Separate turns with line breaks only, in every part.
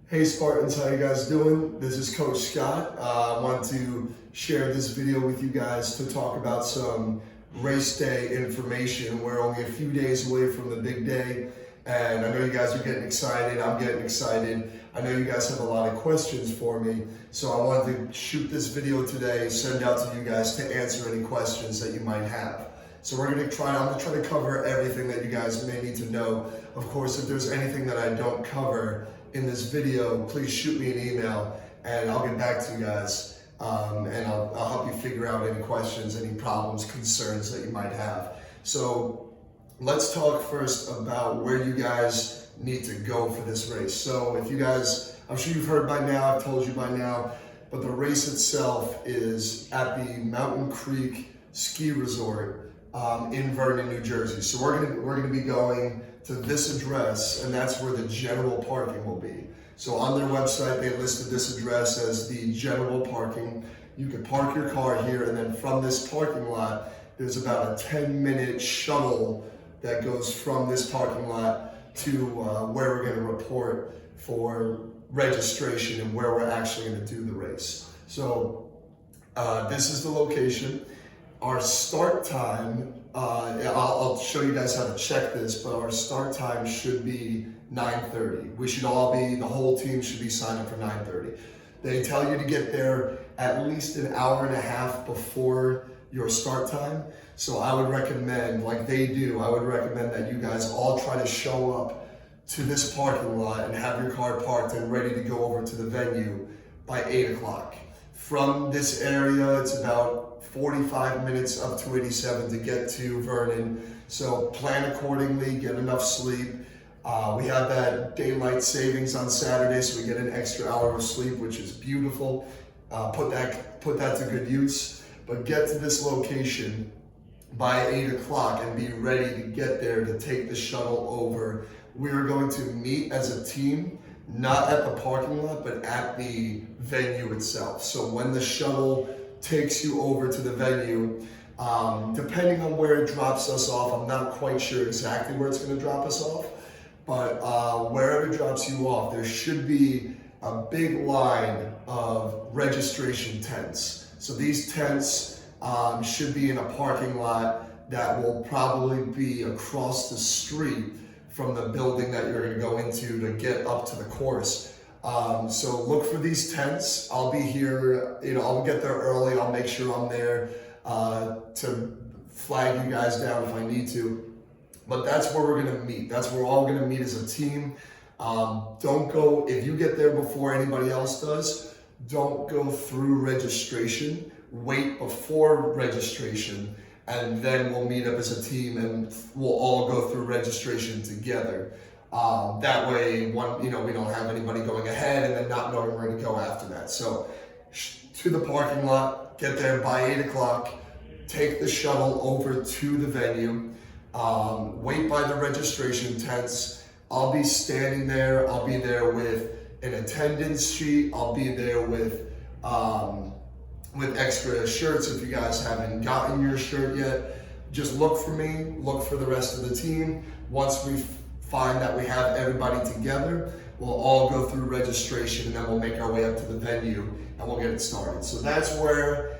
Hey Spartans, how you guys doing? This is Coach Scott. I want to share this video with you guys to talk about some race day information. We're only a few days away from the big day, and I know you guys are getting excited. I'm getting excited. I know you guys have a lot of questions for me, so I wanted to shoot this video today, send out to you guys to answer any questions that you might have. So I'm gonna try to cover everything that you guys may need to know. Of course, if there's anything that I don't cover in this video, please shoot me an email and I'll get back to you guys. And I'll help you figure out any questions, any problems, concerns that you might have. So let's talk first about where you guys need to go for this race. So if you guys, I'm sure you've heard by now, I've told you by now, but the race itself is at the Mountain Creek Ski Resort in Vernon, New Jersey. So we're gonna be going to this address, and that's where the general parking will be. So on their website, they listed this address as the general parking. You can park your car here, and then from this parking lot, there's about a 10-minute shuttle that goes from this parking lot to where we're gonna report for registration and where we're actually gonna do the race. So this is the location. Our start time, I'll show you guys how to check this, but our start time should be 9:30. We should all be, the whole team should be signed up for 9:30. They tell you to get there at least an hour and a half before your start time. So I would recommend, like they do, I would recommend that you guys all try to show up to this parking lot and have your car parked and ready to go over to the venue by 8 o'clock. From this area, it's about 45 minutes up to 87 to get to Vernon. So plan accordingly, get enough sleep. We have that daylight savings on Saturday, so we get an extra hour of sleep, which is beautiful. Put that to good use. But get to this location by 8 o'clock and be ready to get there to take the shuttle over. We are going to meet as a team, not at the parking lot, but at the venue itself. So when the shuttle takes you over to the venue, depending on where it drops us off, I'm not quite sure exactly where it's going to drop us off, but wherever it drops you off, there should be a big line of registration tents. So these tents should be in a parking lot that will probably be across the street from the building that you're going to go into to get up to the course. So look for these tents. I'll be here, I'll get there early. I'll make sure I'm there to flag you guys down if I need to. But that's where we're gonna meet. That's where we're all gonna meet as a team. Don't go, if you get there before anybody else does, don't go through registration. Wait before registration, and then we'll meet up as a team and we'll all go through registration together. That way, we don't have anybody going ahead and then not knowing where to go after that. So to the parking lot, get there by 8 o'clock, take the shuttle over to the venue, wait by the registration tents. I'll be standing there. I'll be there with an attendance sheet. I'll be there with extra shirts if you guys haven't gotten your shirt yet. Just look for me, look for the rest of the team. Once we find that we have everybody together, we'll all go through registration and then we'll make our way up to the venue and we'll get it started. So that's where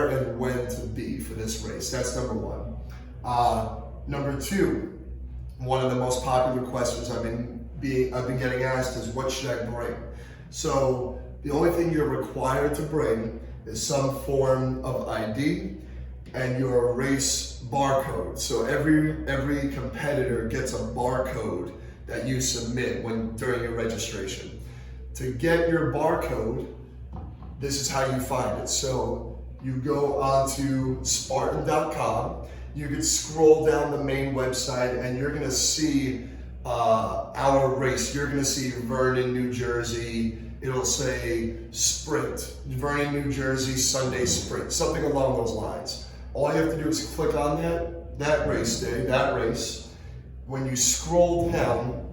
and when to be for this race. That's number one. Number two, one of the most popular questions I've been getting asked is, what should I bring? So the only thing you're required to bring is some form of ID and your race barcode. So every competitor gets a barcode that you submit during your registration. To get your barcode, this is how you find it. So you go onto Spartan.com. You can scroll down the main website and you're gonna see our race. You're gonna see Vernon, New Jersey. It'll say Sprint, Vernon, New Jersey, Sunday Sprint, something along those lines. All you have to do is click on that race day, that race. When you scroll down,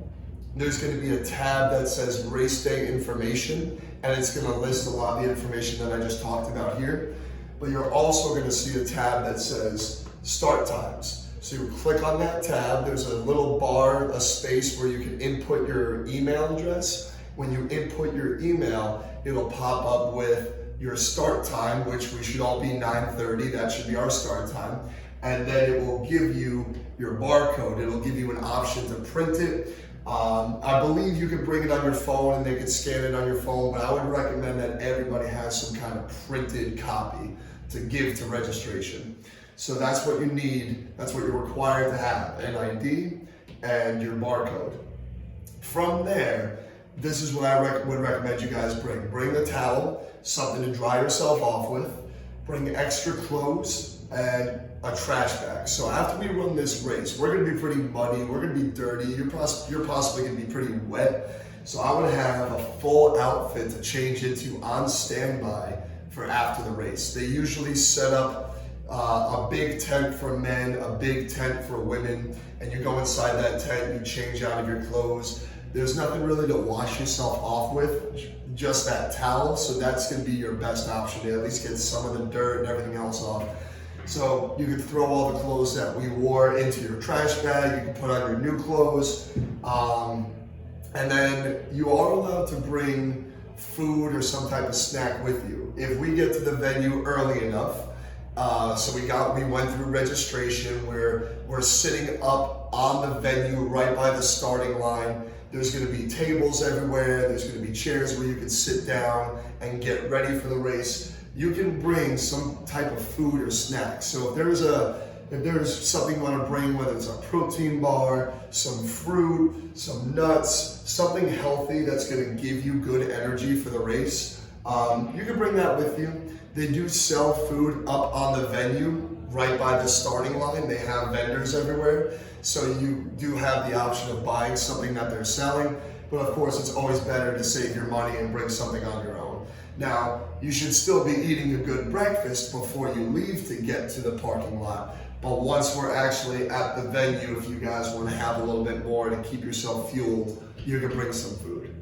there's going to be a tab that says race day information, and it's going to list a lot of the information that I just talked about here. But you're also going to see a tab that says start times. So you click on that tab, there's a little bar, a space where you can input your email address, When you input your email, it'll pop up with your start time, which we should all be 9:30. That should be our start time. And then it will give you your barcode. It'll give you an option to print it. I believe you could bring it on your phone and they could scan it on your phone, but I would recommend that everybody has some kind of printed copy to give to registration. So that's what you need, that's what you're required to have, an ID and your barcode. From there, this is what I would recommend you guys bring. Bring the towel, something to dry yourself off with, bring extra clothes, and a trash bag. So after we run this race, we're gonna be pretty muddy, we're gonna be dirty, you're possibly gonna be pretty wet. So I would have a full outfit to change into on standby for after the race. They usually set up a big tent for men, a big tent for women, and you go inside that tent, you change out of your clothes. There's nothing really to wash yourself off with, just that towel, so that's gonna be your best option to at least get some of the dirt and everything else off. So you can throw all the clothes that we wore into your trash bag, you can put on your new clothes, and then you are allowed to bring food or some type of snack with you. If we get to the venue early enough, so we went through registration, we're sitting up on the venue right by the starting line. There's gonna be tables everywhere, there's gonna be chairs where you can sit down and get ready for the race. You can bring some type of food or snack. So if there's something you want to bring, whether it's a protein bar, some fruit, some nuts, something healthy that's going to give you good energy for the race, you can bring that with you. They do sell food up on the venue right by the starting line. They have vendors everywhere. So you do have the option of buying something that they're selling. But of course, it's always better to save your money and bring something on your own. Now, you should still be eating a good breakfast before you leave to get to the parking lot. But once we're actually at the venue, if you guys want to have a little bit more to keep yourself fueled, you can bring some food.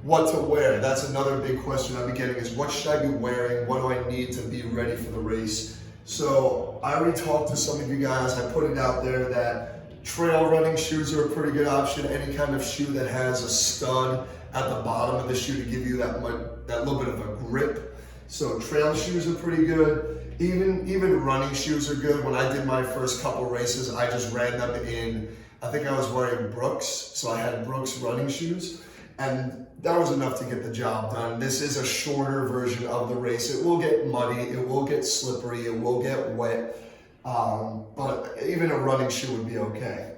What to wear? That's another big question I've been getting is what should I be wearing? What do I need to be ready for the race? So I already talked to some of you guys. I put it out there that trail running shoes are a pretty good option. Any kind of shoe that has a stud at the bottom of the shoe to give you that little bit of a grip. So trail shoes are pretty good. Even running shoes are good. When I did my first couple races, I just ran them in, I think I was wearing Brooks, so I had Brooks running shoes, and that was enough to get the job done. This is a shorter version of the race. It will get muddy, it will get slippery, it will get wet, but even a running shoe would be okay.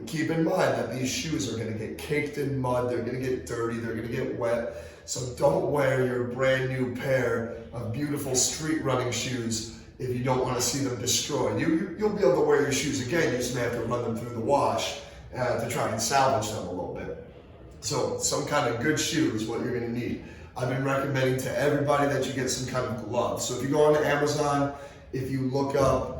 Keep in mind that these shoes are gonna get caked in mud, they're gonna get dirty, they're gonna get wet. So don't wear your brand new pair of beautiful street running shoes if you don't wanna see them destroyed. You'll be able to wear your shoes again, you just may have to run them through the wash to try and salvage them a little bit. So some kind of good shoe is what you're gonna need. I've been recommending to everybody that you get some kind of gloves. So if you go on to Amazon, if you look up,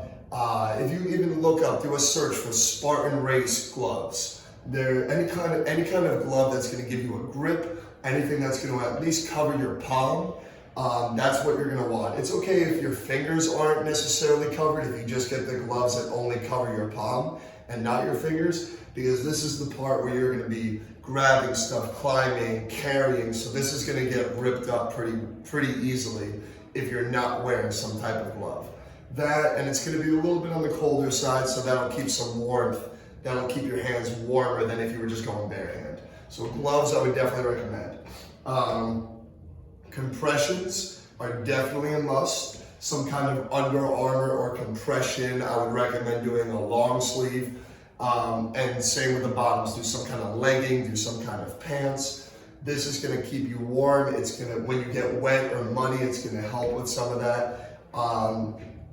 do a search for Spartan race gloves. They're any kind of glove that's going to give you a grip, anything that's going to at least cover your palm. That's what you're going to want. It's okay if your fingers aren't necessarily covered, if you just get the gloves that only cover your palm and not your fingers, because this is the part where you're going to be grabbing stuff, climbing, carrying. So this is going to get ripped up pretty easily if you're not wearing some type of glove. That, and it's going to be a little bit on the colder side, so that'll keep some warmth. That'll keep your hands warmer than if you were just going barehand. So gloves I would definitely recommend. Compressions are definitely a must. Some kind of Under Armour or compression, I would recommend doing a long sleeve. And same with the bottoms, do some kind of legging, do some kind of pants. This is going to keep you warm. It's going to, when you get wet or muddy, it's going to help with some of that.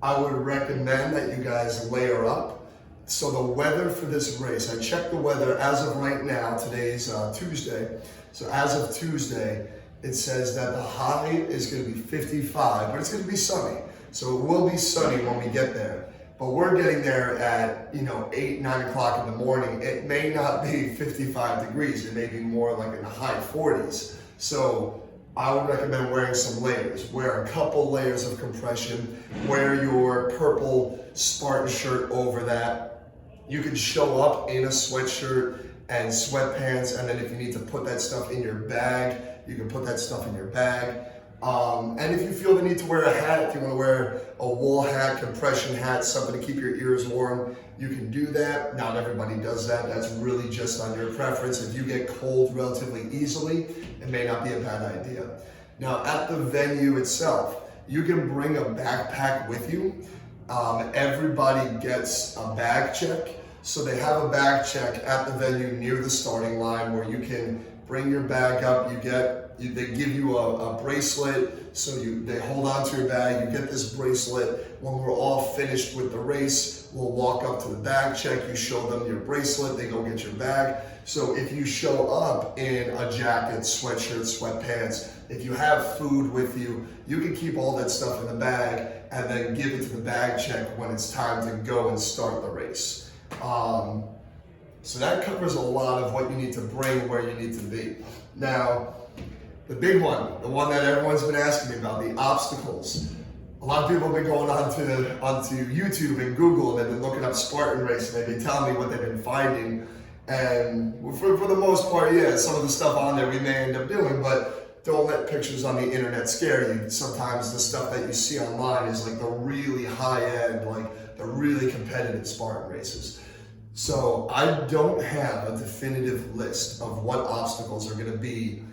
I would recommend that you guys layer up. So the weather for this race, I checked the weather as of right now, today's Tuesday. So as of Tuesday, it says that the high is going to be 55, but it's going to be sunny. So it will be sunny when we get there. But we're getting there at 8, 9 o'clock in the morning. It may not be 55 degrees. It may be more like in the high 40s. So I would recommend wearing some layers. Wear a couple layers of compression. Wear your purple Spartan shirt over that. You can show up in a sweatshirt and sweatpants. And then if you need to put that stuff in your bag, you can put that stuff in your bag. And if you feel the need to wear a hat, if you want to wear a wool hat, compression hat, something to keep your ears warm, you can do that. Not everybody does that. That's really just on your preference. If you get cold relatively easily, it may not be a bad idea. Now, at the venue itself, you can bring a backpack with you. Everybody gets a bag check. So they have a bag check at the venue near the starting line where you can bring your bag up. They give you a bracelet, so they hold on to your bag. You get this bracelet. When we're all finished with the race, we'll walk up to the bag check. You show them your bracelet. They go get your bag. So if you show up in a jacket, sweatshirt, sweatpants, if you have food with you, you can keep all that stuff in the bag and then give it to the bag check when it's time to go and start the race. So that covers a lot of what you need to bring where you need to be. Now, the big one, the one that everyone's been asking me about, the obstacles. A lot of people have been going onto YouTube and Google, and they've been looking up Spartan race, and they've been telling me what they've been finding. And for the most part, yeah, some of the stuff on there we may end up doing, but don't let pictures on the internet scare you. Sometimes the stuff that you see online is like the really high end, like the really competitive Spartan races. So I don't have a definitive list of what obstacles are going to be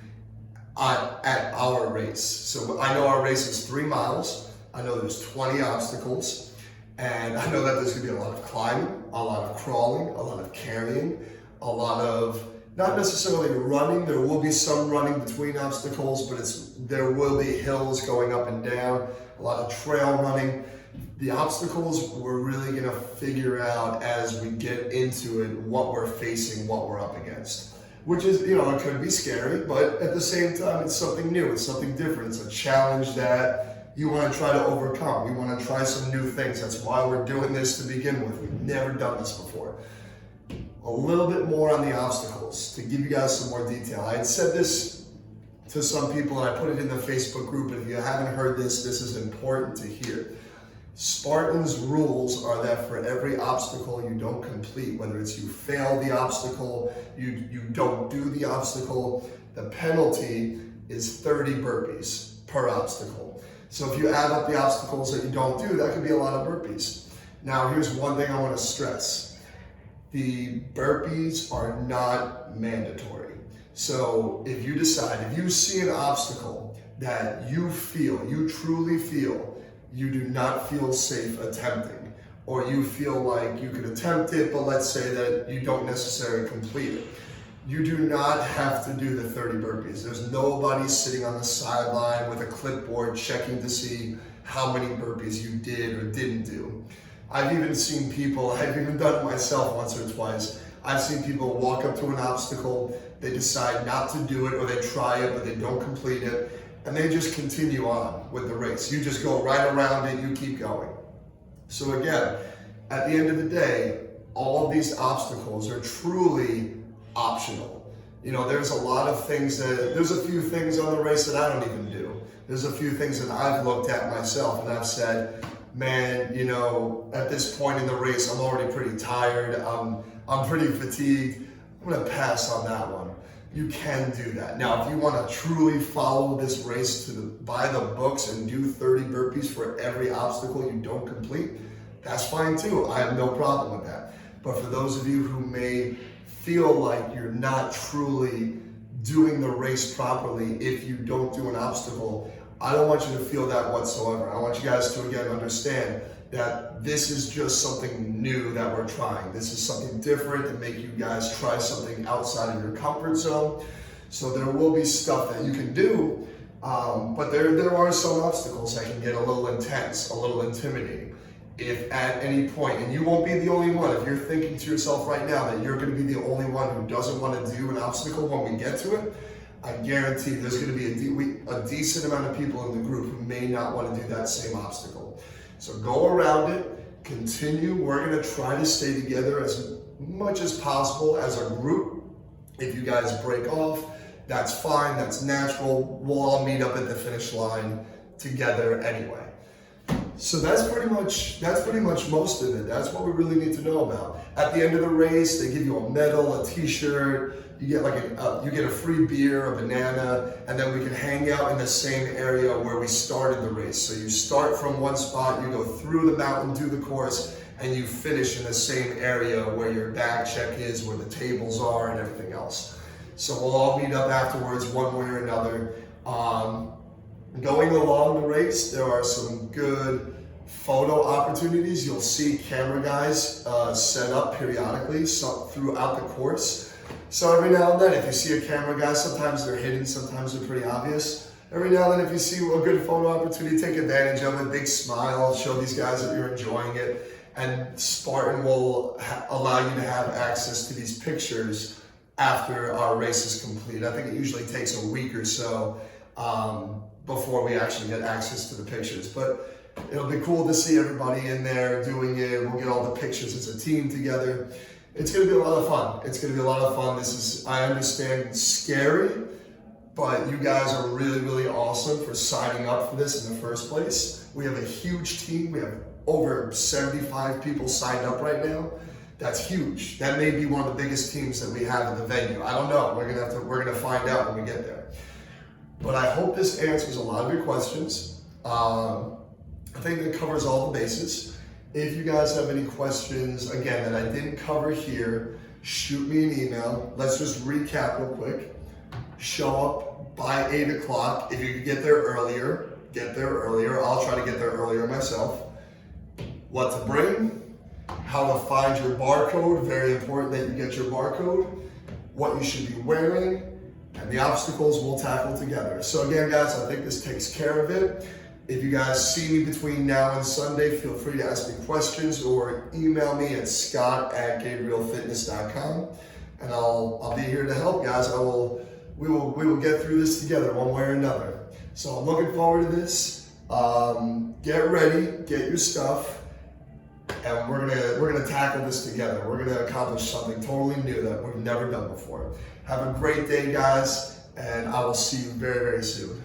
at our race. So I know our race is 3 miles. I know there's 20 obstacles, and I know that there's going to be a lot of climbing, a lot of crawling, a lot of carrying, a lot of not necessarily running. There will be some running between obstacles, but there will be hills going up and down, a lot of trail running. The obstacles, we're really going to figure out as we get into it what we're facing, what we're up against. Which is, it could be scary, but at the same time, it's something new, it's something different. It's a challenge that you want to try to overcome. We want to try some new things. That's why we're doing this to begin with. We've never done this before. A little bit more on the obstacles to give you guys some more detail. I had said this to some people, and I put it in the Facebook group, and if you haven't heard this is important to hear. Spartan's rules are that for every obstacle you don't complete, whether it's you fail the obstacle, you don't do the obstacle, the penalty is 30 burpees per obstacle. So if you add up the obstacles that you don't do, that could be a lot of burpees. Now here's one thing I want to stress. The burpees are not mandatory. So if you see an obstacle that you truly feel, you do not feel safe attempting, or you feel like you could attempt it, but let's say that you don't necessarily complete it. You do not have to do the 30 burpees. There's nobody sitting on the sideline with a clipboard checking to see how many burpees you did or didn't do. I've even done it myself once or twice. I've seen people walk up to an obstacle, they decide not to do it, or they try it, but they don't complete it, and they just continue on with the race. You just go right around it, you keep going. So again, at the end of the day, all of these obstacles are truly optional. There's a few things on the race that I don't even do. There's a few things that I've looked at myself and I've said, man, at this point in the race, I'm already pretty tired. I'm pretty fatigued. I'm gonna pass on that one. You can do that. Now, if you want to truly follow this race by the books and do 30 burpees for every obstacle you don't complete, that's fine too. I have no problem with that. But for those of you who may feel like you're not truly doing the race properly if you don't do an obstacle, I don't want you to feel that whatsoever. I want you guys to, again, understand that this is just something new that we're trying. This is something different to make you guys try something outside of your comfort zone. So there will be stuff that you can do, but there are some obstacles that can get a little intense, a little intimidating. If at any point, and you won't be the only one, if you're thinking to yourself right now that you're going to be the only one who doesn't want to do an obstacle when we get to it, I guarantee there's going to be a decent amount of people in the group who may not want to do that same obstacle. So go around it, continue. We're going to try to stay together as much as possible as a group. If you guys break off, that's fine, that's natural. We'll all meet up at the finish line together anyway. So that's pretty much most of it. That's what we really need to know about. At the end of the race, they give you a medal, a T-shirt. You get you get a free beer, a banana, and then we can hang out in the same area where we started the race. So you start from one spot, you go through the mountain, do the course, and you finish in the same area where your bag check is, where the tables are, and everything else. So we'll all meet up afterwards, one way or another. Going along the race, there are some good photo opportunities. You'll see camera guys set up periodically throughout the course. So every now and then, if you see a camera guy, sometimes they're hidden, sometimes they're pretty obvious. Every now and then, if you see a good photo opportunity, take advantage of it. Big smile, show these guys that you're enjoying it. And Spartan will allow you to have access to these pictures after our race is complete. I think it usually takes a week or so before we actually get access to the pictures. But it'll be cool to see everybody in there doing it. We'll get all the pictures as a team together. It's gonna be a lot of fun. It's gonna be a lot of fun. This is, I understand, scary, but you guys are really, really awesome for signing up for this in the first place. We have a huge team. We have over 75 people signed up right now. That's huge. That may be one of the biggest teams that we have in the venue. I don't know. We're gonna find out when we get there. But I hope this answers a lot of your questions. I think that covers all the bases. If you guys have any questions, again, that I didn't cover here, shoot me an email. Let's just recap real quick. Show up by 8 o'clock. If you could get there earlier, get there earlier. I'll try to get there earlier myself. What to bring, how to find your barcode, very important that you get your barcode, what you should be wearing, and the obstacles we'll tackle together. So again, guys, I think this takes care of it. If you guys see me between now and Sunday, feel free to ask me questions or email me at scott@gabrielefitness.com, and I'll be here to help, guys. We will get through this together one way or another. So I'm looking forward to this. Get ready, get your stuff, and we're gonna tackle this together. We're gonna accomplish something totally new that we've never done before. Have a great day, guys, and I will see you very, very soon.